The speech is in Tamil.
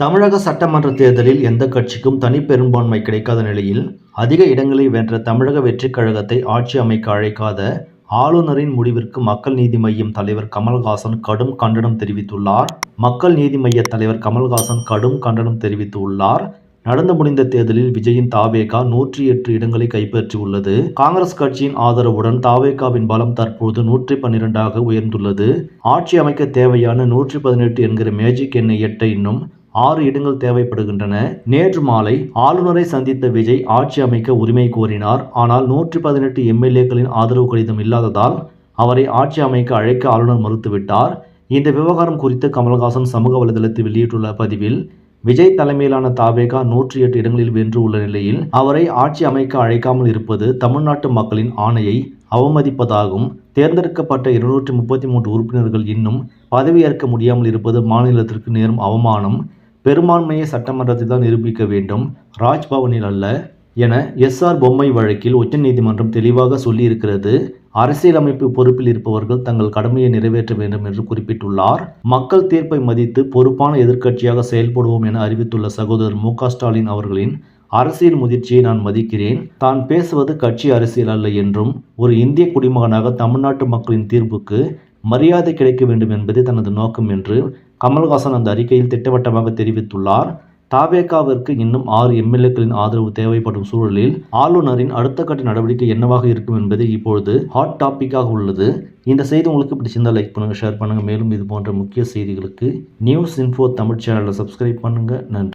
தமிழக சட்டமன்ற தேர்தலில் எந்த கட்சிக்கும் தனிப்பெரும்பான்மை கிடைக்காத நிலையில் அதிக இடங்களை வென்ற தமிழக வெற்றிக் கழகத்தை ஆட்சி அமைக்க அழைக்காத ஆளுநரின் முடிவிற்கு மக்கள் நீதி மய்யம் தலைவர் கமல்ஹாசன் கடும் கண்டனம் தெரிவித்துள்ளார். மக்கள் நீதி மய்ய தலைவர் கமல்ஹாசன் கடும் கண்டனம் தெரிவித்துள்ளார். நடந்து முடிந்த தேர்தலில் விஜயின் தாவேகா 108 இடங்களை கைப்பற்றியுள்ளது. காங்கிரஸ் கட்சியின் ஆதரவுடன் தாவேகாவின் பலம் தற்போது 112ஆக உயர்ந்துள்ளது. ஆட்சி அமைக்க தேவையான 118 என்கிற மேஜிக் எண்ணை எட்ட இன்னும் 6 இடங்கள் தேவைப்படுகின்றன. நேற்று மாலை ஆளுநரை சந்தித்த விஜய் ஆட்சி அமைக்க உரிமை கோரினார். ஆனால் 118 எம்எல்ஏக்களின் ஆதரவு கடிதம் இல்லாததால் அவரை ஆட்சி அமைக்க அழைக்க ஆளுநர் மறுத்துவிட்டார். இந்த விவகாரம் குறித்து கமல்ஹாசன் சமூக வலைதளத்தில் வெளியிட்டுள்ள பதிவில், விஜய் தலைமையிலான தாவேகா 108 இடங்களில் வென்று உள்ள நிலையில் அவரை ஆட்சி அமைக்க அழைக்காமல் இருப்பது தமிழ்நாட்டு மக்களின் ஆணையை அவமதிப்பதாகும். தேர்ந்தெடுக்கப்பட்ட 233 உறுப்பினர்கள் இன்னும் பதவியேற்க முடியாமல் இருப்பது மாநிலத்திற்கு நேரும் அவமானம். பெரும்பான்மையை சட்டமன்றத்தில் தான் நிரூபிக்க வேண்டும், ராஜ்பவனில் அல்ல என எஸ்ஆர் பொம்மை வழக்கில் உச்சநீதிமன்றம் தெளிவாக சொல்லியிருக்கிறது. அரசியலமைப்பு பொறுப்பில் இருப்பவர்கள் தங்கள் கடமையை நிறைவேற்ற வேண்டும் என்று குறிப்பிட்டுள்ளார். மக்கள் தீர்ப்பை மதித்து பொறுப்பான எதிர்க்கட்சியாக செயல்படுவோம் என அறிவித்துள்ள சகோதரர் மு.க. ஸ்டாலின் அவர்களின் அரசியல் முதிர்ச்சியை நான் மதிக்கிறேன். தான் பேசுவது கட்சி அரசியல் அல்ல என்றும் ஒரு இந்திய குடிமகனாக தமிழ்நாட்டு மக்களின் தீர்ப்புக்கு மரியாதை கிடைக்க வேண்டும் என்பதே தனது நோக்கம் என்று கமல்ஹாசன் அந்த அறிக்கையில் திட்டவட்டமாக தெரிவித்துள்ளார். தாவேகாவிற்கு இன்னும் 6 எம்எல்ஏக்களின் ஆதரவு தேவைப்படும் சூழலில் ஆளுநரின் அடுத்த கட்ட நடவடிக்கை என்னவாக இருக்கும் என்பது இப்பொழுது ஹாட் டாபிக்காக உள்ளது. இந்த செய்தி உங்களுக்கு பிடிச்சிருந்தால் லைக் பண்ணுங்கள், ஷேர் பண்ணுங்கள். மேலும் இது போன்ற முக்கிய செய்திகளுக்கு நியூஸ் இன்ஃபோ தமிழ் சேனலை சப்ஸ்கிரைப் பண்ணுங்கள். நன்றி.